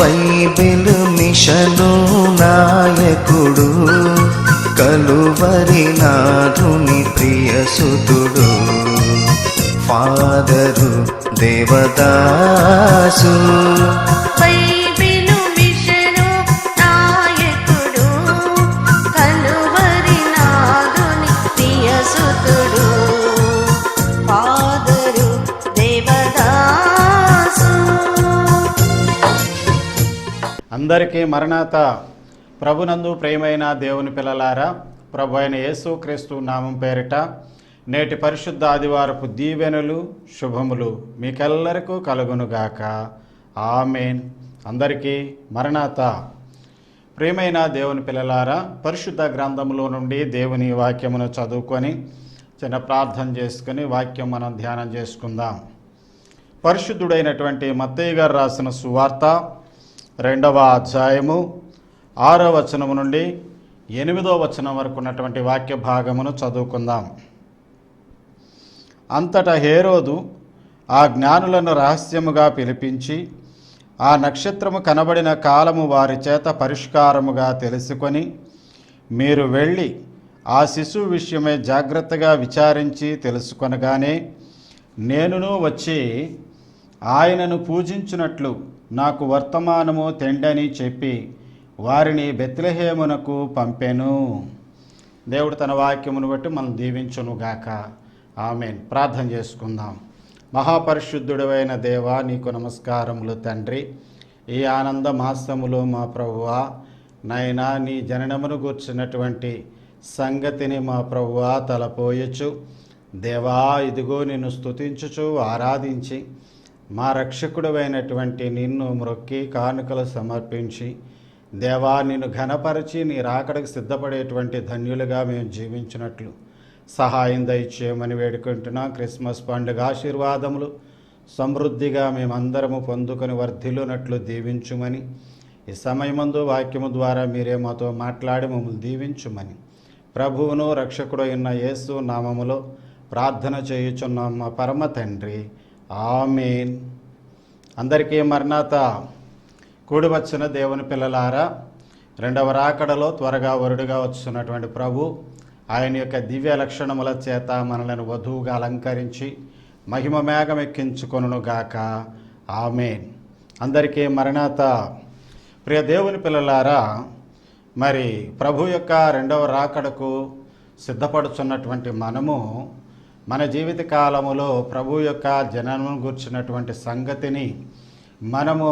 Bible mission నాయకుడు, Calvary నాథుని ప్రియసుతుడు, ఫాదరు దేవదాసు. బైబిలు మిషను నాయకుడు, కలువరి నాథుని ప్రియసుతుడు, ఫాదరు దేవదాసు. అందరికీ మరణాత. ప్రభునందు ప్రియమైన దేవుని పిల్లలారా, ప్రభు అయిన యేసుక్రీస్తు నామం పేరిట నేటి పరిశుద్ధ ఆదివారపు దీవెనలు శుభములు మీకెల్లరికూ కలుగునుగాక. ఆమేన్. అందరికీ మరణాత. ప్రియమైన దేవుని పిల్లలారా, పరిశుద్ధ గ్రంథములో నుండి దేవుని వాక్యమును చదువుకొని చిన్న ప్రార్థన చేసుకొని వాక్యం మనం ధ్యానం చేసుకుందాం. పరిశుద్ధుడైనటువంటి మత్తయి గారు రాసిన సువార్త 2వ అధ్యాయము 6వ వచనము నుండి 8వ వచనం వరకు ఉన్నటువంటి వాక్య భాగమును చదువుకుందాం. అంతటా హేరోదు ఆ జ్ఞానులను రహస్యముగా పిలిపించి ఆ నక్షత్రము కనబడిన కాలము వారి చేత పరిష్కారముగా తెలుసుకొని, మీరు వెళ్ళి ఆ శిశువు విషయమై జాగ్రత్తగా విచారించి తెలుసుకొనగానే నేనును వచ్చి ఆయనను పూజించినట్లు నాకు వర్తమానము తెండని చెప్పి వారిని బెత్లెహేమునకు పంపెను. దేవుడు తన వాక్యమును బట్టి మనం దీవించునుగాక. ఆమేన్. ప్రార్థన చేసుకుందాం. మహాపరిశుద్ధుడైన దేవా, నీకు నమస్కారములు తండ్రి. ఈ ఆనంద మాసములో మా ప్రభువా నైనా నీ జననమును గూర్చినటువంటి సంగతిని మా ప్రభువా తలపోయచ్చు. దేవా, ఇదిగో నిన్ను స్తుతించుచు ఆరాధించి మా రక్షకుడైనటువంటి నిన్ను మ్రొక్కి కానుకలు సమర్పించి దేవా నిన్ను ఘనపరిచి నీ రాకడకు సిద్ధపడేటువంటి ధన్యులుగా మేము జీవించినట్లు సహాయం దయచేయమని వేడుకుంటున్నాం. క్రిస్మస్ పండుగ ఆశీర్వాదములు సమృద్ధిగా మేమందరము పొందుకొని వర్ధిల్లునట్లు దీవించుమని, ఈ సమయమందు వాక్యము ద్వారా మీరే మాతో మాట్లాడి మమ్మల్ని దీవించుమని ప్రభువును రక్షకుడు అయిన యేసు నామములో ప్రార్థన చేయుచున్నాం మా పరమ తండ్రి. ఆమేన్. అందరికీ మరణాత. కూడి వచ్చిన దేవుని పిల్లలారా, 2వ రాకడలో త్వరగా వరుడుగా వచ్చున్నటువంటి ప్రభు ఆయన యొక్క దివ్య లక్షణముల చేత మనలను వధువుగా అలంకరించి మహిమ మేఘం ఎక్కించుకొనుగాక. ఆమేన్. అందరికీ మరణాత. ప్రియ దేవుని పిల్లలారా, మరి ప్రభు యొక్క 2వ రాకడకు సిద్ధపడుచున్నటువంటి మనము మన జీవిత కాలములో ప్రభు యొక్క జననమును గూర్చినటువంటి సంగతిని మనము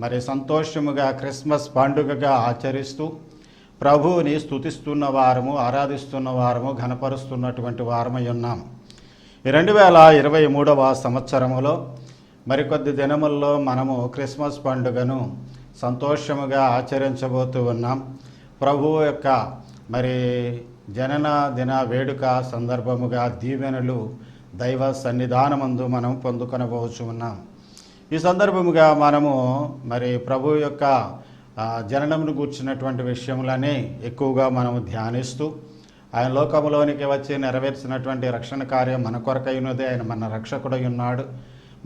మరి సంతోషముగా క్రిస్మస్ పండుగగా ఆచరిస్తూ ప్రభువుని స్తుతిస్తున్న వారము, ఆరాధిస్తున్న వారము, ఘనపరుస్తున్నటువంటి వారమై ఉన్నాం. ఈ 2023వ సంవత్సరములో మరికొద్ది దినముల్లో మనము క్రిస్మస్ పండుగను సంతోషముగా ఆచరించబోతూ ఉన్నాం. ప్రభువు యొక్క మరి జనన దిన వేడుక సందర్భముగా దీవెనలు దైవ సన్నిధానమందు మనం పొందుకొనబోచు ఉన్నాం. ఈ సందర్భముగా మనము మరి ప్రభు యొక్క జననమును గూర్చినటువంటి విషయములనే ఎక్కువగా మనము ధ్యానిస్తూ ఆయన లోకములోనికి వచ్చి నెరవేర్చినటువంటి రక్షణ కార్యం మన కొరకైనదే. ఆయన మన రక్షకుడై ఉన్నాడు.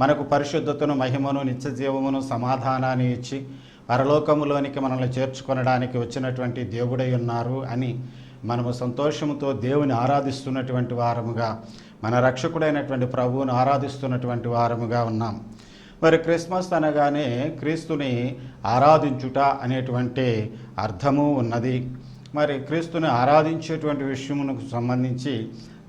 మనకు పరిశుద్ధతను, మహిమను, నిత్య జీవమును, సమాధానాన్ని ఇచ్చి పరలోకములోనికి మనల్ని చేర్చుకొనడానికి వచ్చినటువంటి దేవుడై ఉన్నారు అని మనము సంతోషముతో దేవుని ఆరాధిస్తున్నటువంటి వారముగా, మన రక్షకుడైనటువంటి ప్రభువును ఆరాధిస్తున్నటువంటి వారముగా ఉన్నాం. మరి క్రిస్మస్ అనగానే క్రీస్తుని ఆరాధించుట అనేటువంటి అర్థము ఉన్నది. మరి క్రీస్తుని ఆరాధించేటువంటి విషయమునకు సంబంధించి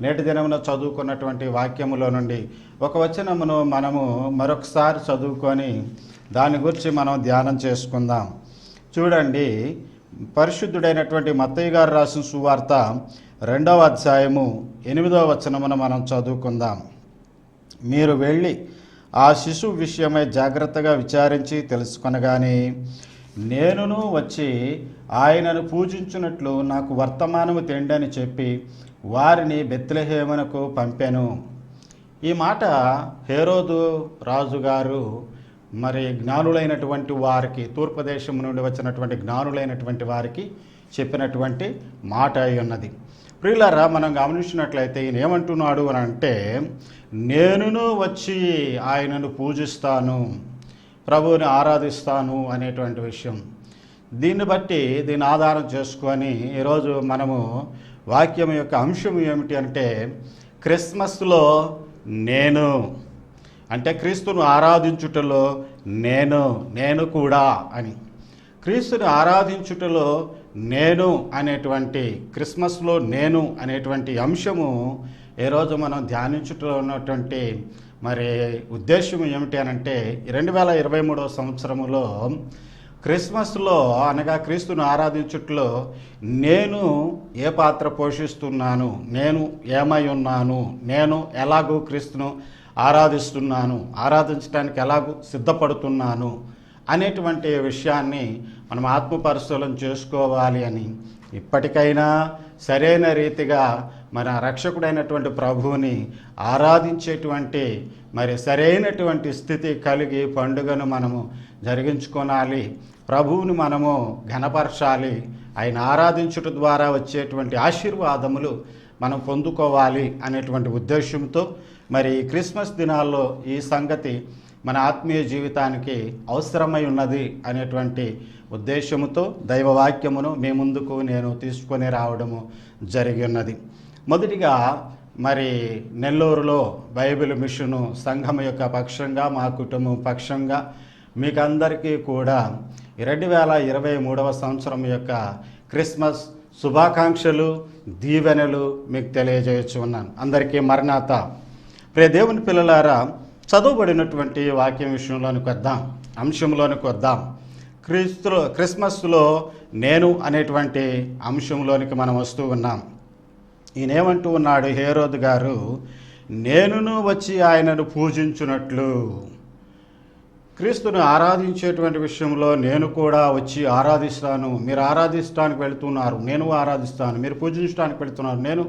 నేటి దినమున చదువుకున్నటువంటి వాక్యములో నుండి ఒక వచనమును మనము మరొకసారి చదువుకొని దాని గురించి మనం ధ్యానం చేసుకుందాం. చూడండి, పరిశుద్ధుడైనటువంటి మత్తయి గారు రాసిన సువార్త 2వ అధ్యాయము 8వ వచనమును మనం చదువుకుందాం. మీరు వెళ్ళి ఆ శిశువు విషయమై జాగ్రత్తగా విచారించి తెలుసుకొనగానే నేనును వచ్చి ఆయనను పూజించున్నట్లు నాకు వర్తమానము తెండని చెప్పి వారిని బెత్లెహేమునకు పంపెను. ఈ మాట హేరోదు రాజుగారు మరి జ్ఞానులైనటువంటి వారికి, తూర్పు దేశం నుండి వచ్చినటువంటి జ్ఞానులైనటువంటి వారికి చెప్పినటువంటి మాట అయి ఉన్నది. ప్రియులారా, మనం గమనించినట్లయితే ఈయన ఏమంటున్నాడు అని అంటే, నేనును వచ్చి ఆయనను పూజిస్తాను. ప్రభువుని ఆరాధిస్తాను అనేటువంటి విషయం. దీన్ని ఆధారం చేసుకొని ఈరోజు మనము వాక్యం యొక్క అంశం ఏమిటి అంటే క్రిస్మస్లో నేను అంటే క్రీస్తును ఆరాధించుటలో నేను కూడా అని. క్రీస్తుని ఆరాధించుటలో నేను అనేటువంటి క్రిస్మస్లో నేను అనేటువంటి అంశము ఈరోజు మనం ధ్యానించుటలో ఉన్నటువంటి మరి ఉద్దేశం ఏమిటి అనంటే 2023 సంవత్సరములో క్రిస్మస్లో అనగా క్రీస్తును ఆరాధించుటలో నేను ఏ పాత్ర పోషిస్తున్నాను, నేను ఏమై ఉన్నాను, నేను ఎలాగూ క్రీస్తును ఆరాధించడానికి ఎలాగూ సిద్ధపడుతున్నాను అనేటువంటి విషయాన్ని మనం ఆత్మపరిశీలన చేసుకోవాలి అని ఇప్పటికైనా సరైన రీతిగా మన రక్షకుడైనటువంటి ప్రభువుని ఆరాధించేటువంటి మరి సరైనటువంటి స్థితి కలిగి పండుగను మనము జరిగించుకోనాలి. ప్రభువుని మనము ఘనపరచాలి. ఆయన ఆరాధించుట ద్వారా వచ్చేటువంటి ఆశీర్వాదములు మనం పొందుకోవాలి అనేటువంటి ఉద్దేశంతో మరి క్రిస్మస్ దినాల్లో ఈ సంగతి మన ఆత్మీయ జీవితానికి అవసరమై ఉన్నది అనేటువంటి ఉద్దేశముతో దైవవాక్యమును మీ ముందుకు నేను తీసుకొని రావడము జరిగి ఉన్నది. మొదటిగా మరి నెల్లూరులో బైబిల్ మిషను సంఘం యొక్క పక్షంగా మా కుటుంబం పక్షంగా మీకందరికీ కూడా 2023 సంవత్సరం యొక్క క్రిస్మస్ శుభాకాంక్షలు దీవెనలు మీకు తెలియజేయచ్చు ఉన్నాను. అందరికీ మరణాత. ప్రియ దేవుని పిల్లలారా, చదువుబడినటువంటి వాక్యం అంశంలోనికి వద్దాం. క్రిస్మస్లో నేను అనేటువంటి అంశంలోనికి మనం వస్తూ ఉన్నాం. ఈయనేమంటూ ఉన్నాడు హేరోదు గారు, నేనును వచ్చి ఆయనను పూజించున్నట్లు. క్రీస్తును ఆరాధించేటువంటి విషయంలో నేను కూడా వచ్చి ఆరాధిస్తాను. మీరు ఆరాధించడానికి వెళుతున్నారు, నేను ఆరాధిస్తాను. మీరు పూజించడానికి వెళుతున్నారు, నేను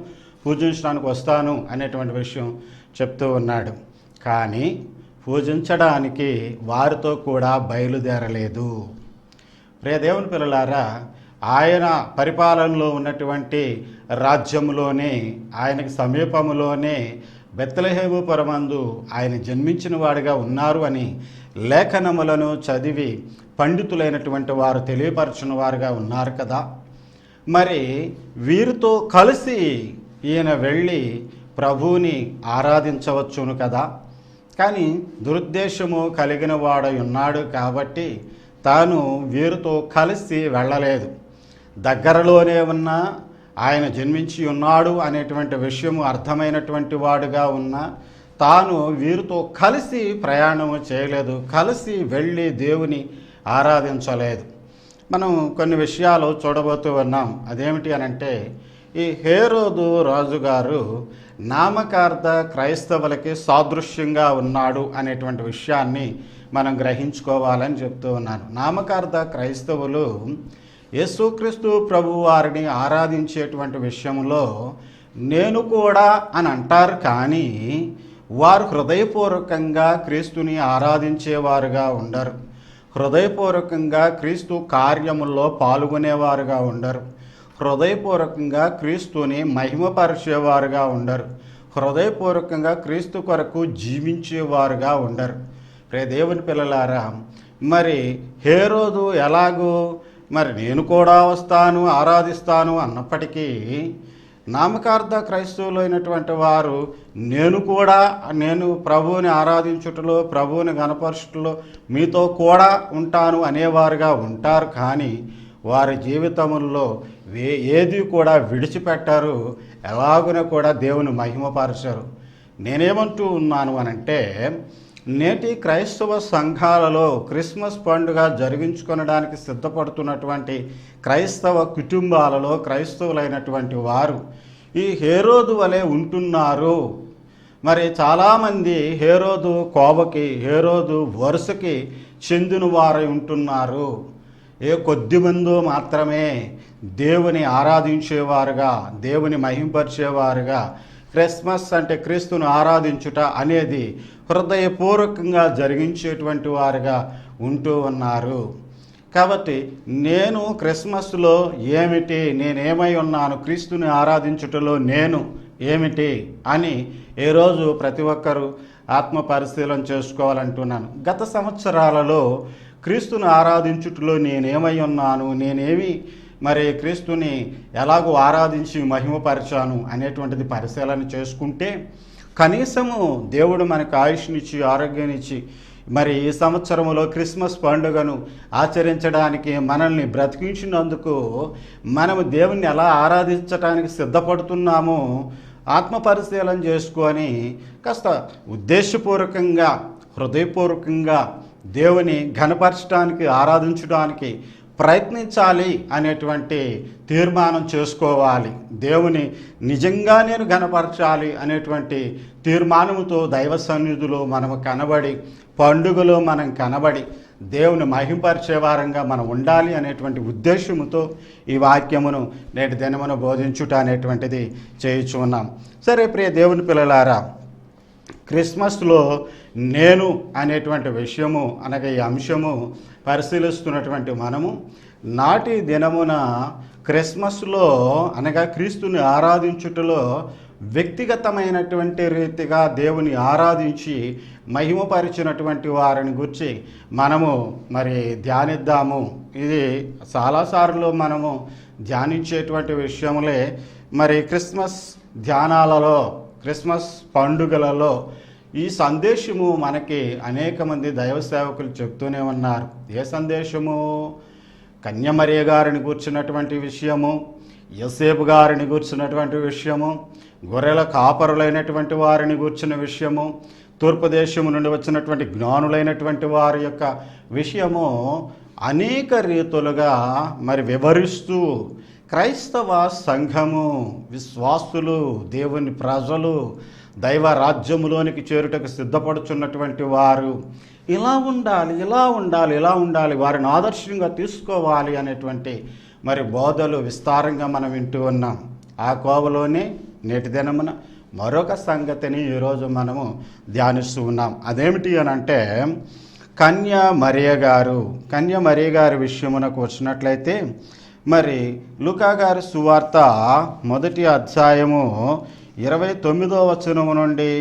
పూజించడానికి వస్తాను అనేటువంటి విషయం చెప్తూ ఉన్నాడు. కానీ పూజించడానికి వారితో కూడా బయలుదేరలేదు. ప్రియ దేవుని పిల్లలారా, ఆయన పరిపాలనలో ఉన్నటువంటి రాజ్యంలోనే ఆయనకి సమీపంలోనే బెత్లెహేము పురమందు ఆయన జన్మించిన వాడిగా ఉన్నారు అని లేఖనములను చదివి పండితులైనటువంటి వారు తెలియపరచిన వారుగా ఉన్నారు కదా. మరి వీరితో కలిసి ఈయన వెళ్ళి ప్రభువుని ఆరాధించవచ్చును కదా. కానీ దురుద్దేశము కలిగిన వాడై ఉన్నాడు కాబట్టి తాను వీరితో కలిసి వెళ్ళలేదు. దగ్గరలోనే ఉన్న ఆయన జన్మించి ఉన్నాడు అనేటువంటి విషయము అర్థమైనటువంటి వాడుగా ఉన్న తాను వీరితో కలిసి ప్రయాణము చేయలేదు, కలిసి వెళ్ళి దేవుని ఆరాధించలేదు. మనం కొన్ని విషయాలు చూడబోతూ ఉన్నాం. అదేమిటి అనంటే, ఈ హేరోదు రాజుగారు నామకార్థ క్రైస్తవులకి సాదృశ్యంగా ఉన్నాడు అనేటువంటి విషయాన్ని మనం గ్రహించుకోవాలని చెప్తూ ఉన్నాను. నామకార్థ క్రైస్తవులు యేసుక్రీస్తు ప్రభు వారిని ఆరాధించేటువంటి విషయంలో నేను కూడా అని అంటారు, కానీ వారు హృదయపూర్వకంగా క్రీస్తుని ఆరాధించేవారుగా ఉండరు. హృదయపూర్వకంగా క్రీస్తు కార్యముల్లో పాల్గొనేవారుగా ఉండరు. హృదయపూర్వకంగా క్రీస్తుని మహిమపరిచేవారుగా ఉండరు. హృదయపూర్వకంగా క్రీస్తు కొరకు జీవించేవారుగా ఉండరు. ప్రియ దేవుని పిల్లలారా, మరి హేరోదు ఎలాగూ మరి నేను కూడా వస్తాను ఆరాధిస్తాను అన్నప్పటికీ నామకార్థ క్రైస్తవులు అయినటువంటి వారు నేను ప్రభువుని ఆరాధించుటలో ప్రభువుని గణపరచుటలో మీతో కూడా ఉంటాను అనేవారుగా ఉంటారు. కానీ వారి జీవితముల్లో ఏది కూడా విడిచిపెట్టారు, ఎలాగున కూడా దేవుని మహిమపరచరు. నేనేమంటూ ఉన్నాను అనంటే, నేటి క్రైస్తవ సంఘాలలో క్రిస్మస్ పండుగ జరిగించుకొనడానికి సిద్ధపడుతున్నటువంటి క్రైస్తవ కుటుంబాలలో క్రైస్తవులైనటువంటి వారు ఈ హేరోదు వలె ఉంటున్నారు. మరి చాలామంది హేరోదు కోవకి, హేరోదు వరుసకి చెందిన వారై ఉంటున్నారు. కొద్దిమంది మాత్రమే దేవుని ఆరాధించేవారుగా, దేవుని మహింపరిచేవారుగా, క్రిస్మస్ అంటే క్రీస్తును ఆరాధించుట అనేది హృదయపూర్వకంగా జరిగించేటువంటి వారుగా ఉంటూ ఉన్నారు. కాబట్టి నేను క్రిస్మస్లో నేనేమై ఉన్నాను, క్రీస్తుని ఆరాధించుటలో నేను ఏమిటి అని ఈరోజు ప్రతి ఒక్కరూ ఆత్మ పరిశీలన చేసుకోవాలంటున్నాను. గత సంవత్సరాలలో క్రీస్తుని ఆరాధించుటలో నేనేమై ఉన్నాను, నేనేమి మరి క్రీస్తుని ఎలాగో ఆరాధించి మహిమపరిచాను అనేటువంటిది పరిశీలన చేసుకుంటే కనీసము దేవుడు మనకు ఆయుష్నిచ్చి ఆరోగ్యాన్నిచ్చి మరి ఈ సంవత్సరంలో క్రిస్మస్ పండుగను ఆచరించడానికి మనల్ని బ్రతికించినందుకు మనము దేవుణ్ణి ఎలా ఆరాధించడానికి సిద్ధపడుతున్నామో ఆత్మ పరిశీలన చేసుకొని కాస్త ఉద్దేశపూర్వకంగా హృదయపూర్వకంగా దేవుని ఘనపరచడానికి ఆరాధించడానికి ప్రయత్నించాలి అనేటువంటి తీర్మానం చేసుకోవాలి. దేవుని నిజంగా నేను ఘనపరచాలి అనేటువంటి తీర్మానంతో దైవ సన్నిధిలో మనము కనబడి పండుగలో మనం కనబడి దేవుని మహింపరిచే వారంగా మనం ఉండాలి అనేటువంటి ఉద్దేశంతో ఈ వాక్యమును నేటి దినమును బోధించుట అనేటువంటిది చేయుచున్నాం. సరే ప్రియ దేవుని పిల్లలారా, క్రిస్మస్లో నేను అనేటువంటి విషయము అనగా ఈ అంశము పరిశీలిస్తున్నటువంటి మనము నాటి దినమున క్రిస్మస్లో అనగా క్రీస్తుని ఆరాధించుటలో వ్యక్తిగతమైనటువంటి రీతిగా దేవుని ఆరాధించి మహిమపరిచినటువంటి వారిని గురించి మనము మరి ధ్యానిద్దాము. ఇది చాలాసార్లు మనము ధ్యానించేటువంటి విషయములే. మరి క్రిస్మస్ ధ్యానాలలో క్రిస్మస్ పండుగలలో ఈ సందేశము మనకి అనేక మంది దైవ సేవకులు చెప్తూనే ఉన్నారు. ఏ సందేశము? కన్యమరియ గారిని కూర్చున్నటువంటి విషయము, యోసేపు గారిని కూర్చున్నటువంటి విషయము, గొర్రెల కాపరులైనటువంటి వారిని కూర్చున్న విషయము, తూర్పు దేశము నుండి వచ్చినటువంటి జ్ఞానులైనటువంటి వారి యొక్క విషయము అనేక రీతులుగా మరి వివరిస్తూ క్రైస్తవ సంఘము, విశ్వాసులు, దేవుని ప్రజలు దైవ రాజ్యములోనికి చేరుటకు సిద్ధపడుచున్నటువంటి వారు ఇలా ఉండాలి, ఇలా ఉండాలి, ఇలా ఉండాలి, వారిని ఆదర్శంగా తీసుకోవాలి అనేటువంటి మరి బోధలు విస్తారంగా మనం వింటూ ఉన్నాం. ఆ కోవలోనే నేటి దినమున మరొక సంగతిని ఈరోజు మనము ధ్యానిస్తూ ఉన్నాం. అదేమిటి అని అంటే కన్యమరియ గారి విషయమునకు వచ్చినట్లయితే మరి లూకా గారి సువార్త 1వ అధ్యాయము 29వ వచనము నుండి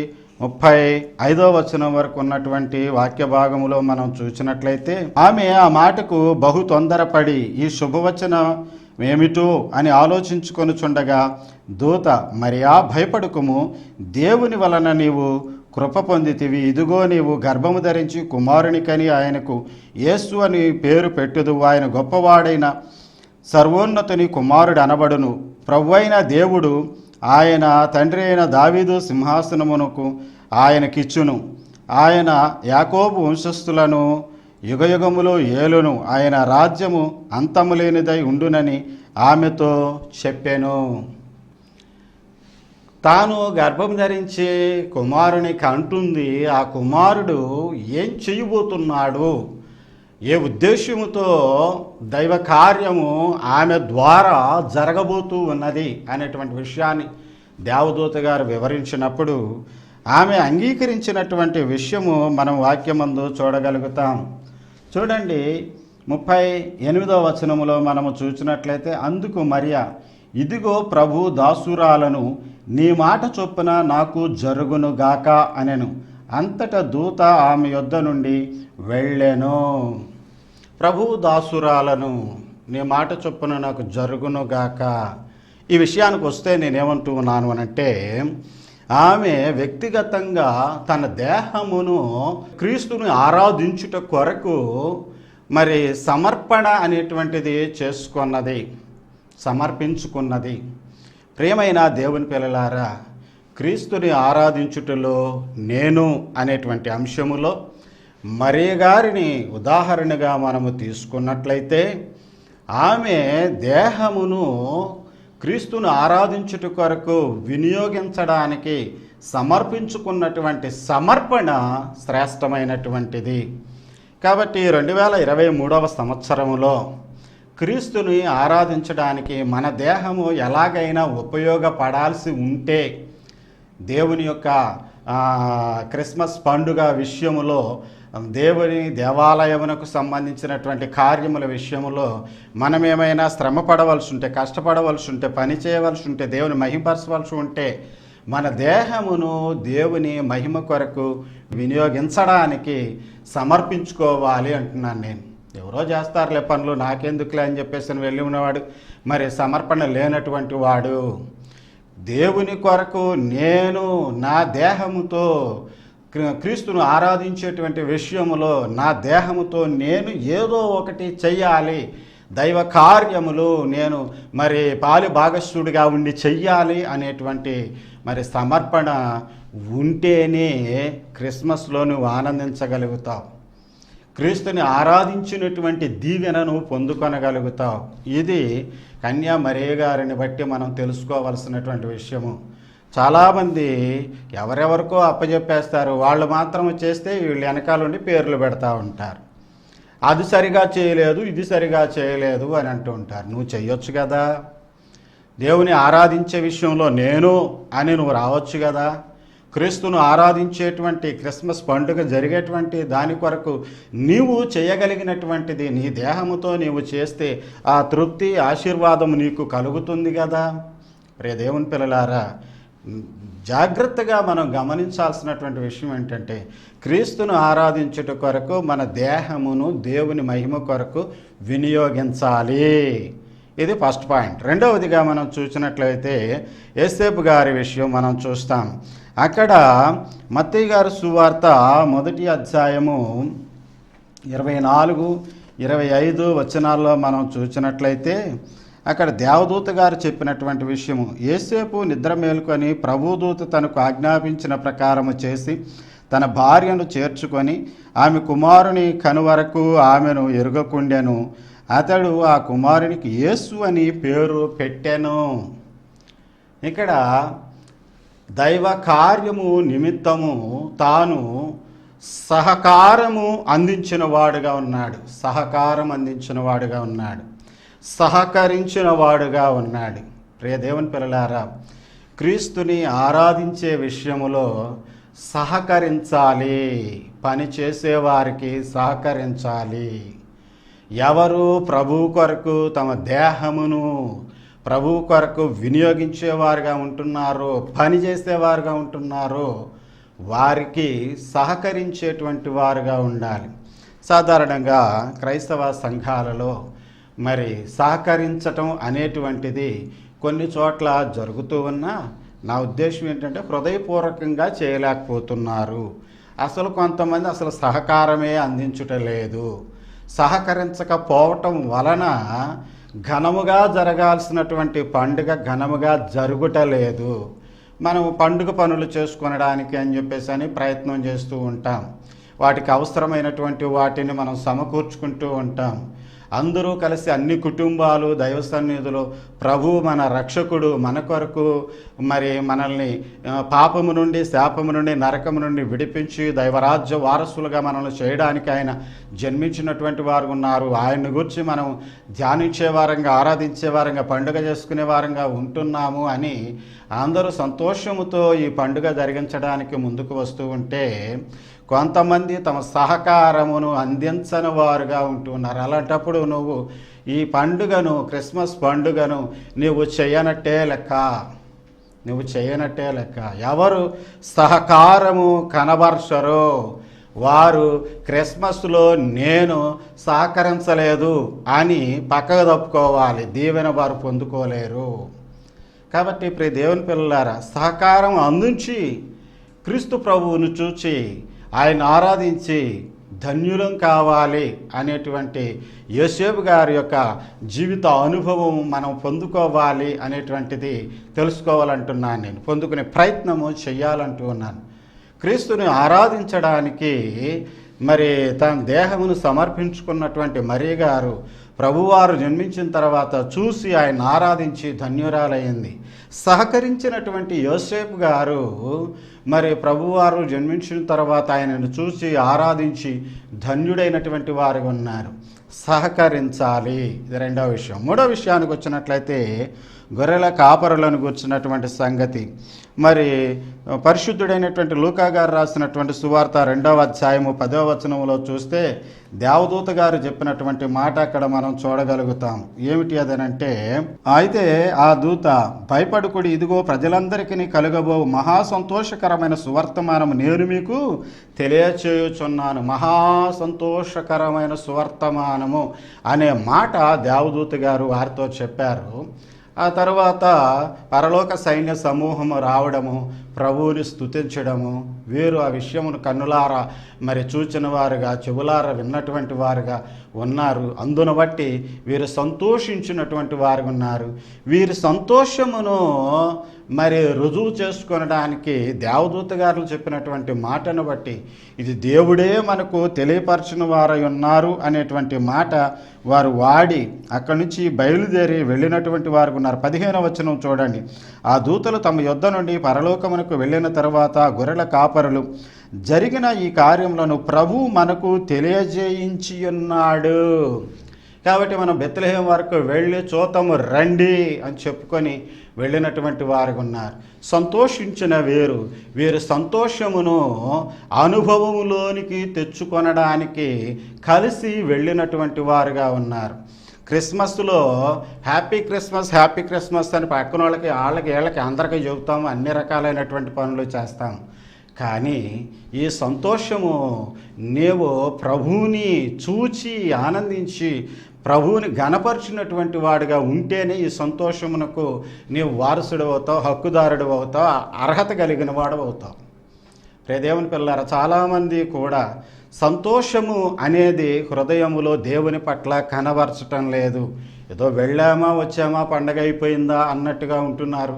35వ వచనం వరకు ఉన్నటువంటి వాక్య భాగములో మనం చూసినట్లయితే ఆమె ఆ మాటకు బహు తొందరపడి ఈ శుభవచనం ఏమిటో అని ఆలోచించుకొనుచుండగా దూత, మరియా భయపడుకుము, దేవుని వలన నీవు కృప పొందితివి, ఇదిగో నీవు గర్భము ధరించి కుమారుని కని ఆయనకు యేసు అని పేరు పెట్టుదు, ఆయన గొప్పవాడైన సర్వోన్నతుని కుమారుడు అనబడును, ప్రభువైన దేవుడు ఆయన తండ్రి అయిన దావీదు సింహాసనమునకు ఆయనకిచ్చును, ఆయన యాకోబు వంశస్థులను యుగయుగములో ఏలును, ఆయన రాజ్యము అంతము లేనిదై ఉండునని ఆమెతో చెప్పెను. తాను గర్భం ధరించి కుమారుని కంటుంది. ఆ కుమారుడు ఏం చేయబోతున్నాడు, ఏ ఉద్దేశముతో దైవ కార్యము ఆమె ద్వారా జరగబోతూ ఉన్నది అనేటువంటి విషయాన్ని దేవదూత గారు వివరించినప్పుడు ఆమె అంగీకరించినటువంటి విషయము మనం వాక్యమందు చూడగలుగుతాం. చూడండి 38వ వచనములో మనము చూసినట్లయితే, అందుకు మరియా, ఇదిగో ప్రభు దాసురాలను, నీ మాట చొప్పున నాకు జరుగునుగాక అనెను. అంతటా దూత ఆమె యొద్ద నుండి వెళ్ళెను. ప్రభు దాసురాలను, నీ మాట చొప్పున నాకు జరుగునుగాక. ఈ విషయానికి వస్తే నేనేమంటూ ఉన్నాను అనంటే, ఆమె వ్యక్తిగతంగా తన దేహమును క్రీస్తుని ఆరాధించుట కొరకు మరి సమర్పణ అనేటువంటిది చేసుకున్నది, సమర్పించుకున్నది. ప్రియమైన దేవుని పిల్లలారా, క్రీస్తుని ఆరాధించుటలో నేను అనేటువంటి అంశములో మరియ గారిని ఉదాహరణగా మనము తీసుకున్నట్లయితే ఆమె దేహమును క్రీస్తును ఆరాధించుట కొరకు వినియోగించడానికి సమర్పించుకున్నటువంటి సమర్పణ శ్రేష్టమైనటువంటిది. కాబట్టి 2023వ సంవత్సరంలో క్రీస్తుని ఆరాధించడానికి మన దేహము ఎలాగైనా ఉపయోగపడాల్సి ఉంటే దేవుని యొక్క క్రిస్మస్ పండుగ విషయములో, దేవుని దేవాలయమునకు సంబంధించినటువంటి కార్యముల విషయంలో మనం ఏమైనా శ్రమ పడవలసి ఉంటే, కష్టపడవలసి ఉంటే, పని చేయవలసి ఉంటే, దేవుని మహింపరచవలసి ఉంటే మన దేహమును దేవుని మహిమ కొరకు వినియోగించడానికి సమర్పించుకోవాలి అంటున్నాను నేను. ఎవరో చేస్తారులే పనులు, నాకెందుకులే అని చెప్పేసి వెళ్ళి ఉన్నవాడు మరి సమర్పణ లేనటువంటి వాడు. దేవుని కొరకు నేను నా దేహముతో క్రీస్తును ఆరాధించేటువంటి విషయములో నా దేహముతో నేను ఏదో ఒకటి చెయ్యాలి, దైవ కార్యములు నేను మరి పాలి భాగస్థుడిగా ఉండి చెయ్యాలి అనేటువంటి మరి సమర్పణ ఉంటేనే క్రిస్మస్లో నువ్వు ఆనందించగలుగుతావు, క్రీస్తుని ఆరాధించినటువంటి దీవెనను పొందుకొనగలుగుతావు. ఇది కన్యా మరియ గారిని బట్టి మనం తెలుసుకోవలసినటువంటి విషయము. చాలామంది ఎవరెవరికో అప్పచెప్పేస్తారు, వాళ్ళు మాత్రం చేస్తే వీళ్ళు వెనకాలండి పేర్లు పెడతా ఉంటారు. అది సరిగా చేయలేదు, ఇది సరిగా చేయలేదు అని అంటూ ఉంటారు. నువ్వు చెయ్యొచ్చు కదా, దేవుని ఆరాధించే విషయంలో నేను అని నువ్వు రావచ్చు కదా. క్రీస్తును ఆరాధించేటువంటి క్రిస్మస్ పండుగ జరిగేటువంటి దాని కొరకు నీవు చేయగలిగినటువంటిది నీ దేహముతో నీవు చేస్తే ఆ తృప్తి ఆశీర్వాదం నీకు కలుగుతుంది కదా. రే దేవుని పిల్లలారా, జాగ్రత్తగా మనం గమనించాల్సినటువంటి విషయం ఏంటంటే క్రీస్తును ఆరాధించుట కొరకు మన దేహమును దేవుని మహిమ కొరకు వినియోగించాలి. ఇది ఫస్ట్ పాయింట్. రెండవదిగా మనం చూసినట్లయితే యోసేపు గారి విషయం మనం చూస్తాం. అక్కడ మత్తయి గారి సువార్త 1వ అధ్యాయము 24, 25 వచనాల్లో మనం చూసినట్లయితే అక్కడ దేవదూత గారు చెప్పినటువంటి విషయము, యోసేపు నిద్ర మేలుకొని ప్రభుదూత తనకు ఆజ్ఞాపించిన ప్రకారము చేసి తన భార్యను చేర్చుకొని ఆమె కుమారుని కనువరకు ఆమెను ఎరుగకుండెను. అతడు ఆ కుమారునికి యేసు అని పేరు పెట్టెను. ఇక్కడ దైవ కార్యము నిమిత్తము తాను సహకారం అందించిన వాడుగా ఉన్నాడు, సహకరించిన వాడుగా ఉన్నాడు. ప్రియ దేవుని పిల్లలారా, క్రీస్తుని ఆరాధించే విషయములో సహకరించాలి, పని చేసేవారికి సహకరించాలి. ఎవరు ప్రభువు కొరకు తమ దేహమును ప్రభువు కొరకు వినియోగించేవారుగా ఉంటున్నారో, పని చేసేవారుగా ఉంటున్నారో వారికి సహకరించేటువంటి వారుగా ఉండాలి. సాధారణంగా క్రైస్తవ సంఘాలలో మరి సహకరించటం అనేటువంటిది కొన్ని చోట్ల జరుగుతూ ఉన్నా నా ఉద్దేశం ఏంటంటే హృదయపూర్వకంగా చేయలేకపోతున్నారు. అసలు కొంతమంది అసలు సహకారమే అందించుటలేదు. సహకరించకపోవటం వలన ఘనముగా జరగాల్సినటువంటి పండుగ ఘనముగా జరుగుటలేదు. మనం పండుగ పనులు చేసుకొనడానికి అని చెప్పేసి ప్రయత్నం చేస్తూ ఉంటాం. వాటికి అవసరమైనటువంటి వాటిని మనం సమకూర్చుకుంటూ ఉంటాం. అందరూ కలిసి అన్ని కుటుంబాలు దైవ సన్నిధిలో ప్రభువు మన రక్షకుడు మన కొరకు మరి మనల్ని పాపము నుండి శాపము నుండి నరకము నుండి విడిపించి దైవరాజ్య వారసులుగా మనల్ని చేయడానికి ఆయన జన్మించినటువంటి వారు ఉన్నారు. ఆయన్ని గురించి మనం ధ్యానించే వారంగా, ఆరాధించే వారంగా, పండుగ చేసుకునే వారంగా ఉంటున్నాము అని అందరూ సంతోషముతో ఈ పండుగ జరిగించడానికి ముందుకు వస్తూ ఉంటే కొంతమంది తమ సహకారమును అందించని వారుగా ఉంటున్నారు. అలాంటప్పుడు నువ్వు ఈ పండుగను, క్రిస్మస్ పండుగను నువ్వు చేయనట్టే లెక్క. ఎవరు సహకారము కనబరచరో వారు క్రిస్మస్లో నేను సహకరించలేదు అని పక్కకు తప్పుకోవాలి, దీవెన వారు పొందుకోలేరు. కాబట్టి ప్రియ దేవుని పిల్లలారా, సహకారం అందించి క్రీస్తు ప్రభువును చూచి ఆయన ఆరాధించి ధన్యులం కావాలి అనేటువంటి యోసేపు గారి యొక్క జీవిత అనుభవం మనం పొందుకోవాలి అనేటువంటిది తెలుసుకోవాలంటున్నాను. నేను పొందుకునే ప్రయత్నము చేయాలంటూ ఉన్నాను. క్రీస్తుని ఆరాధించడానికి మరి తన దేహమును సమర్పించుకున్నటువంటి మరియ గారు ప్రభువారు జన్మించిన తర్వాత చూసి ఆయన ఆరాధించి ధన్యురాలయ్యింది. సహకరించినటువంటి యోసేపు గారు మరి ప్రభువారు జన్మించిన తర్వాత ఆయనను చూసి ఆరాధించి ధన్యుడైనటువంటి వారు ఉన్నారు. సహకరించాలి, ఇది రెండవ విషయం. మూడో విషయానికి వచ్చినట్లయితే గొర్రెల కాపరులను గుర్చినటువంటి సంగతి. మరి పరిశుద్ధుడైనటువంటి లూకా గారు రాసినటువంటి సువార్త 2వ అధ్యాయము 10వ వచనంలో చూస్తే దేవదూత గారు చెప్పినటువంటి మాట అక్కడ మనం చూడగలుగుతాం. ఏమిటి అదనంటే, అయితే ఆ దూత, భయపడుకుడి, ఇదిగో ప్రజలందరికీ కలుగబో మహా సంతోషకరమైన సువర్తమానము నేను మీకు తెలియచేయుచున్నాను. మహా సంతోషకరమైన సువర్తమానము అనే మాట దేవదూత గారు వారితో చెప్పారు. ఆ తర్వాత పరలోక సైన్య సమూహము రావడము, ప్రభువుని స్తుతించడము, వీరు ఆ విషయమును కన్నులారా మరి చూచిన వారుగా, చెవులారా విన్నటువంటి వారుగా ఉన్నారు. అందును బట్టి వీరు సంతోషించినటువంటి వారు ఉన్నారు. వీరి సంతోషమును మరి రుజువు చేసుకొనడానికి దేవదూత గారు చెప్పినటువంటి మాటను బట్టి ఇది దేవుడే మనకు తెలియపరచిన వారై ఉన్నారు అనేటువంటి మాట వారు వాడి అక్కడి నుంచి బయలుదేరి వెళ్ళినటువంటి వారు ఉన్నారు. 15వ వచనం చూడండి. ఆ దూతలు తమ యొద్ద నుండి పరలోకమునకు వెళ్ళిన తర్వాత గొర్రెల కాపరులు జరిగిన ఈ కార్యములను ప్రభు మనకు తెలియజేయించి ఉన్నాడు. కాబట్టి మనం బెత్లెహేం వరకు వెళ్ళి చూతము రండి అని చెప్పుకొని వెళ్ళినటువంటి వారు ఉన్నారు. సంతోషించిన వీరు సంతోషమును అనుభవములోనికి తెచ్చుకొనడానికి కలిసి వెళ్ళినటువంటి వారుగా ఉన్నారు. క్రిస్మస్లో హ్యాపీ క్రిస్మస్ అని పక్కన వాళ్ళకి వీళ్ళకి అందరికీ చెబుతాము, అన్ని రకాలైనటువంటి పనులు చేస్తాము. కానీ ఈ సంతోషము నీవు ప్రభువుని చూచి ఆనందించి ప్రభువుని ఘనపరిచినటువంటి వాడిగా ఉంటేనే ఈ సంతోషమునకు నీవు వారసుడు అవుతావు, హక్కుదారుడు అవుతావు, అర్హత కలిగిన వాడు అవుతావు. దేవుని పిల్లారా, చాలామంది కూడా సంతోషము అనేది హృదయములో దేవుని పట్ల కనబరచటం లేదు. ఏదో వెళ్ళామా వచ్చామా పండగ అయిపోయిందా అన్నట్టుగా ఉంటున్నారు.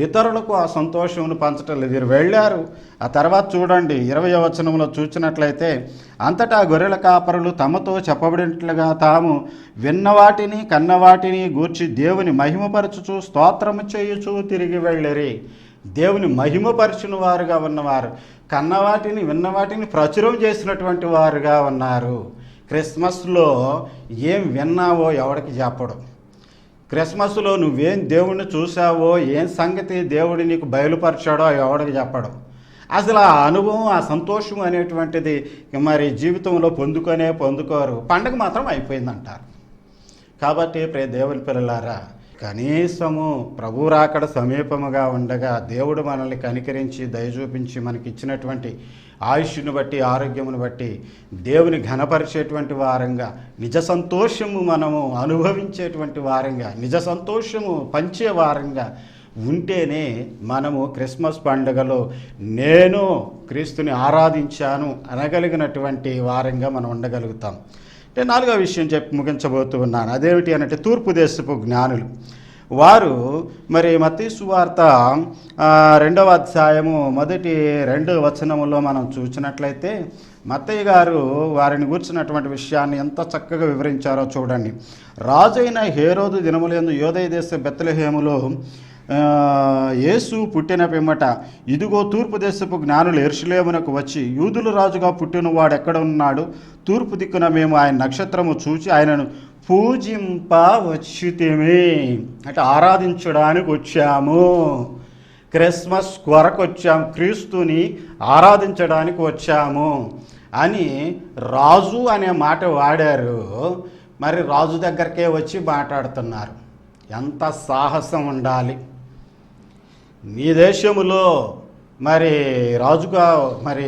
ఇతరులకు ఆ సంతోషమును పంచటం లేదు. వీరు వెళ్ళారు. ఆ తర్వాత చూడండి 20వ వచనంలో చూసినట్లయితే, అంతటా గొర్రెల కాపరులు తమతో చెప్పబడినట్లుగా తాము విన్నవాటిని కన్నవాటిని గూర్చి దేవుని మహిమపరచుచు స్తోత్రము చేయుచు తిరిగి వెళ్ళిరి. దేవుని మహిమపరిచిన వారుగా ఉన్నవారు, కన్నవాటిని విన్నవాటిని ప్రచురం చేసినటువంటి వారుగా ఉన్నారు. క్రిస్మస్లో ఏం విన్నావో ఎవడికి చెప్పడు. క్రిస్మస్లో నువ్వేం దేవుడిని చూసావో, ఏం సంగతి దేవుడు నీకు బయలుపరిచాడో ఎవడికి చెప్పడు. అసలు ఆ అనుభవం, ఆ సంతోషం అనేటువంటిది మరి జీవితంలో పొందుకోరు. పండగ మాత్రం అయిపోయిందంటారు. కాబట్టి దేవుని పిల్లలారా, కనీసము ప్రభు రాకడ సమీపముగా ఉండగా దేవుడు మనల్ని కనికరించి దయచూపించి మనకి ఇచ్చినటువంటి ఆయుష్ను బట్టి, ఆరోగ్యమును బట్టి దేవుని ఘనపరిచేటువంటి వారంగా, నిజ సంతోషము మనము అనుభవించేటువంటి వారంగా, నిజ సంతోషము పంచే వారంగా ఉంటేనే మనము క్రిస్మస్ పండుగలో నేను క్రీస్తుని ఆరాధించాను అనగలిగినటువంటి వారంగా మనం ఉండగలుగుతాం. అంటే 4వ విషయం చెప్పి ముగించబోతూ ఉన్నాను. అదేమిటి అనంటే, తూర్పు దేశపు జ్ఞానులు వారు మరి మత్తయి సువార్త 2వ అధ్యాయము 1-2 వచనములో మనం చూసినట్లయితే మత్తయి గారు వారిని గూర్చినటువంటి విషయాన్ని ఎంత చక్కగా వివరించారో చూడండి. రాజైన హేరోదు దినములందు యూదయ దేశ బెత్లెహేములో యేసు పుట్టిన పిమ్మట ఇదిగో తూర్పు దేశపు జ్ఞానులు యెరూషలేమునకు వచ్చి, యూదుల రాజుగా పుట్టిన వాడు ఎక్కడ ఉన్నాడు? తూర్పు దిక్కున మేము ఆయన నక్షత్రము చూచి ఆయనను పూజింప వచ్చితిమి. అంటే ఆరాధించడానికి వచ్చాము, క్రిస్మస్ కొరకు వచ్చాము, క్రీస్తుని ఆరాధించడానికి వచ్చాము అని రాజు అనే మాట వాడారు. మరి రాజు దగ్గరకే వచ్చి మాట్లాడుతున్నారు. ఎంత సాహసం ఉండాలి! నీ దేశములో మరి రాజుగా మరి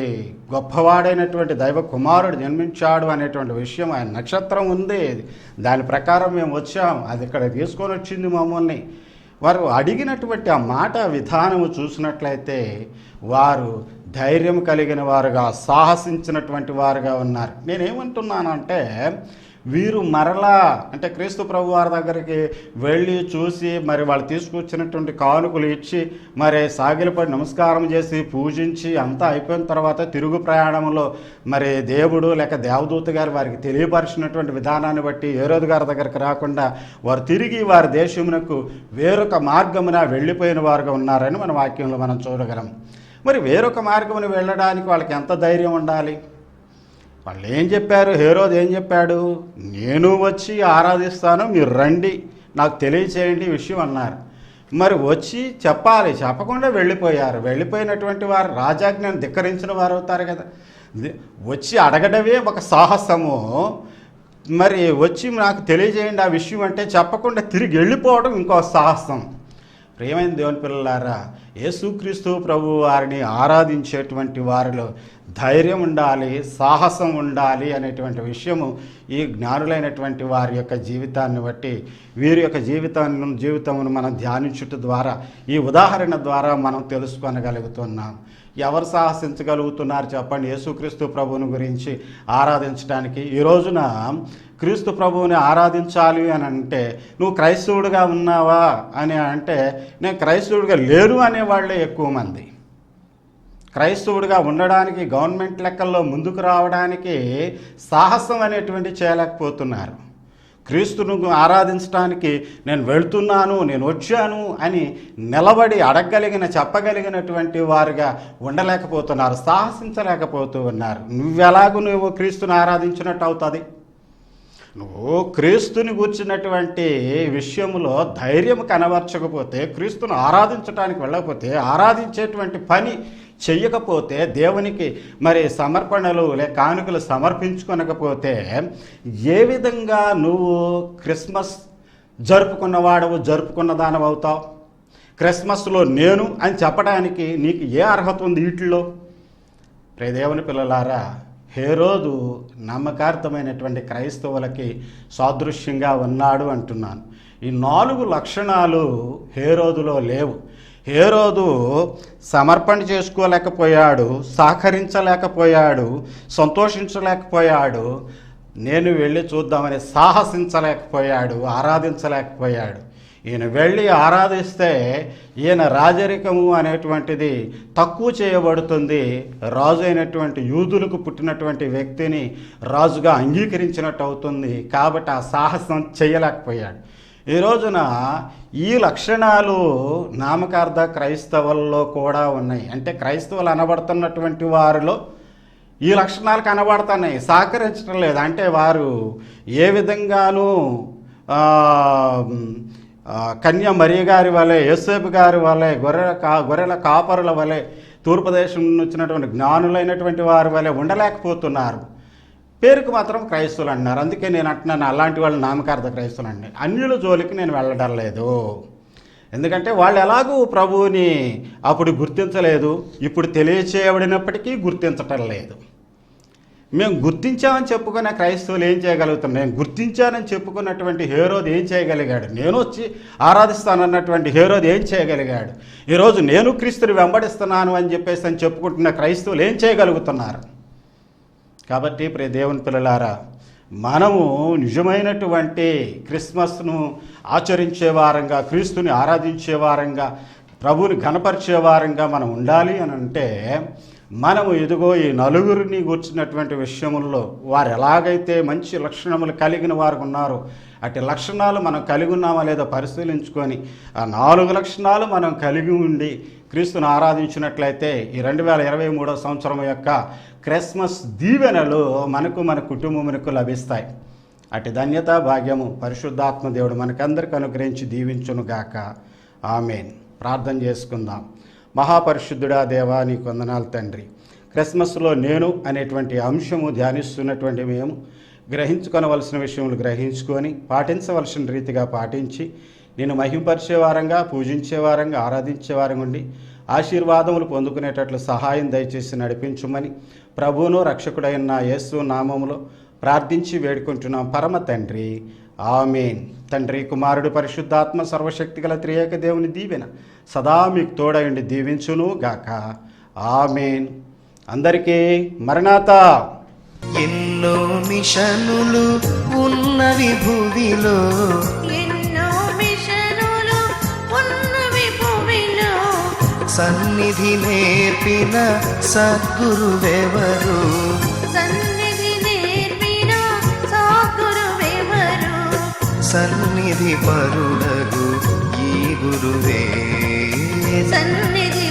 గొప్పవాడైనటువంటి దైవ కుమారుడు జన్మించాడు అనేటువంటి విషయం, ఆయన నక్షత్రం ఉంది, దాని ప్రకారం మేము వచ్చాం, అది ఇక్కడ తీసుకొని వచ్చింది మమ్మల్ని. వారు అడిగినటువంటి ఆ మాట విధానము చూసినట్లయితే వారు ధైర్యం కలిగిన వారుగా, సాహసించినటువంటి వారుగా ఉన్నారు. నేనేమంటున్నానంటే, వీరు మరలా అంటే క్రీస్తు ప్రభు వారి దగ్గరికి వెళ్ళి చూసి మరి వాళ్ళు తీసుకొచ్చినటువంటి కానుకలు ఇచ్చి మరి సాగిలపడి నమస్కారం చేసి పూజించి అంతా అయిపోయిన తర్వాత తిరుగు ప్రయాణంలో మరి దేవుడు లేక దేవదూత గారు వారికి తెలియపరిచినటువంటి విధానాన్ని బట్టి హేరోదు గారి దగ్గరికి రాకుండా వారు తిరిగి వారి దేశమునకు వేరొక మార్గమున వెళ్ళిపోయిన వారుగా ఉన్నారని మన వాక్యంలో మనం చూడగలం. మరి వేరొక మార్గమును వెళ్ళడానికి వాళ్ళకి ఎంత ధైర్యం ఉండాలి? వాళ్ళు ఏం చెప్పారు? హేరోదు ఏం చెప్పాడు? నేను వచ్చి ఆరాధిస్తాను, మీరు రండి, నాకు తెలియచేయండి విషయం అన్నారు. మరి వచ్చి చెప్పాలి, చెప్పకుండా వెళ్ళిపోయారు. వెళ్ళిపోయినటువంటి వారు రాజాజ్ఞను ధిక్కరించిన వారు అవుతారు కదా. వచ్చి అడగడమే ఒక సాహసము, మరి వచ్చి నాకు తెలియజేయండి ఆ విషయం అంటే చెప్పకుండా తిరిగి వెళ్ళిపోవడం ఇంకో సాహసం. ప్రియమైన దేవుని పిల్లలారా, యేసుక్రీస్తు ప్రభు వారిని ఆరాధించేటువంటి వారిలో ధైర్యం ఉండాలి, సాహసం ఉండాలి అనేటువంటి విషయము ఈ జ్ఞానులైనటువంటి వారి యొక్క జీవితాన్ని బట్టి, వీరి యొక్క జీవితమును మనం ధ్యానించుట ద్వారా, ఈ ఉదాహరణ ద్వారా మనం తెలుసుకొనగలుగుతున్నాం. ఎవరు సాహసించగలుగుతున్నారు చెప్పండి యేసుక్రీస్తు ప్రభువుని గురించి ఆరాధించడానికి? ఈ రోజున క్రీస్తు ప్రభువుని ఆరాధించాలి అని అంటే, నువ్వు క్రైస్తవుడిగా ఉన్నావా అని అంటే, నేను క్రైస్తవుడిగా లేను అనేవాళ్ళే ఎక్కువ మంది. క్రైస్తవుడిగా ఉండడానికి, గవర్నమెంట్ లెక్కల్లో ముందుకు రావడానికి సాహసం అనేటువంటి చేయలేకపోతున్నారు. క్రీస్తును ఆరాధించడానికి నేను వెళ్తున్నాను, నేను వచ్చాను అని నిలబడి అడగగలిగిన, చెప్పగలిగినటువంటి వారుగా ఉండలేకపోతున్నారు, సాహసించలేకపోతూ ఉన్నారు. నువ్వు క్రీస్తుని ఆరాధించినట్టు అవుతుంది. నువ్వు క్రీస్తుని గూర్చినటువంటి విషయంలో ధైర్యం కనబరచకపోతే, క్రీస్తును ఆరాధించడానికి వెళ్ళకపోతే, ఆరాధించేటువంటి పని చెయ్యకపోతే, దేవునికి మరి సమర్పణలు కానుకలు సమర్పించుకొనకపోతే, ఏ విధంగా నువ్వు క్రిస్మస్ జరుపుకున్న దానవు అవుతావు? క్రిస్మస్లో నేను అని చెప్పడానికి నీకు ఏ అర్హత ఉంది వీటిల్లో? ప్రియ దేవుని పిల్లలారా, హేరోదు నమ్మకార్థమైనటువంటి క్రైస్తవులకి సాదృశ్యంగా ఉన్నాడు అంటున్నాను. ఈ 4 లక్షణాలు హేరోదులో లేవు. హేరోదు సమర్పణ చేసుకోలేకపోయాడు, సహకరించలేకపోయాడు, సంతోషించలేకపోయాడు, నేను వెళ్ళి చూద్దామని సాహసించలేకపోయాడు, ఆరాధించలేకపోయాడు. ఈయన వెళ్ళి ఆరాధిస్తే ఈయన రాజరికము అనేటువంటిది తక్కువ చేయబడుతుంది. రాజు అయినటువంటి యూదులకు పుట్టినటువంటి వ్యక్తిని రాజుగా అంగీకరించినట్టు అవుతుంది. కాబట్టి ఆ సాహసం చేయలేకపోయాడు. ఈ రోజున ఈ లక్షణాలు నామకార్థ క్రైస్తవుల్లో కూడా ఉన్నాయి. అంటే క్రైస్తవులు అనబడుతున్నటువంటి వారిలో ఈ లక్షణాలు కనబడుతున్నాయి. సహకరించడం లేదు. అంటే వారు ఏ విధంగానూ కన్య మరియ గారి వలె, యోసేపు గారి వలె, గొర్రెల కాపరుల వలె, తూర్పు దేశం నుంచి వచ్చినటువంటి జ్ఞానులైనటువంటి వారి వలె ఉండలేకపోతున్నారు. పేరుకు మాత్రం క్రైస్తవులు అన్నారు. అందుకే నేను అంటున్నాను, అలాంటి వాళ్ళు నామకార్థ క్రైస్తవులు అండి. అన్యుల జోలికి నేను వెళ్ళడం లేదు. ఎందుకంటే వాళ్ళు ఎలాగూ ప్రభువుని అప్పుడు గుర్తించలేదు, ఇప్పుడు తెలియచేయబడినప్పటికీ గుర్తించటం లేదు. మేము గుర్తించామని చెప్పుకున్న క్రైస్తవులు ఏం చేయగలుగుతున్నాం? నేను గుర్తించానని చెప్పుకున్నటువంటి హేరోదు ఏం చేయగలిగాడు? నేను వచ్చి ఆరాధిస్తానన్నటువంటి హేరోదు ఏం చేయగలిగాడు? ఈరోజు నేను క్రీస్తుని వెంబడిస్తున్నాను అని చెప్పుకుంటున్న క్రైస్తవులు ఏం చేయగలుగుతున్నారు? కాబట్టి ప్రియ దేవుని పిల్లలారా, మనము నిజమైనటువంటి క్రిస్మస్ను ఆచరించే వారంగా, క్రీస్తుని ఆరాధించే వారంగా, ప్రభువుని ఘనపరిచే వారంగా మనం ఉండాలి అని అంటే, మనము ఇదిగో ఈ నలుగురిని కూర్చున్నటువంటి విషయముల్లో వారు ఎలాగైతే మంచి లక్షణములు కలిగిన వారు ఉన్నారో అటు లక్షణాలు మనం కలిగి ఉన్నామా లేదో పరిశీలించుకొని ఆ 4 లక్షణాలు మనం కలిగి ఉండి క్రీస్తుని ఆరాధించినట్లయితే ఈ 2023 సంవత్సరం యొక్క క్రిస్మస్ దీవెనలు మనకు, మన కుటుంబమునకు లభిస్తాయి. అటు ధన్యత భాగ్యము పరిశుద్ధాత్మ దేవుడు మనకందరికి అనుగ్రహించి దీవించునుగాక. ఆమేన్. ప్రార్థన చేసుకుందాం. మహాపరిశుద్ధుడా దేవా, నీకు వందనాలు తండ్రి. క్రిస్మస్లో నేను అనేటువంటి అంశము ధ్యానిస్తున్నటువంటి మేము గ్రహించుకొనవలసిన విషయములు గ్రహించుకొని పాటించవలసిన రీతిగా పాటించి నేను మహింపరిచే వారంగా, పూజించే వారంగా, ఆరాధించే వారంగా ఉండి ఆశీర్వాదములు పొందుకునేటట్లు సహాయం దయచేసి నడిపించుమని ప్రభువును రక్షకుడైన యేసు నామములో ప్రార్థించి వేడుకుంటున్నాం పరమ తండ్రి. ఆమేన్. తండ్రి, కుమారుడు, పరిశుద్ధాత్మ సర్వశక్తి గల త్రియేక దేవుని దీవెన సదా మీకు తోడయండి దీవించును గాక. ఆమేన్. అందరికీ మరణాతా. ఎన్నో మిషనులు ఉన్నవి భూమిలో, ఎన్నో మిషనులు ఉన్నవి భూమిలో, సన్నిధి నేర్పిన సద్గురువెవరు, సన్నిధి నేర్పిన సద్గురువెవరు, సన్నిధి పరుడగు ఈ గురువే, సన్నిధి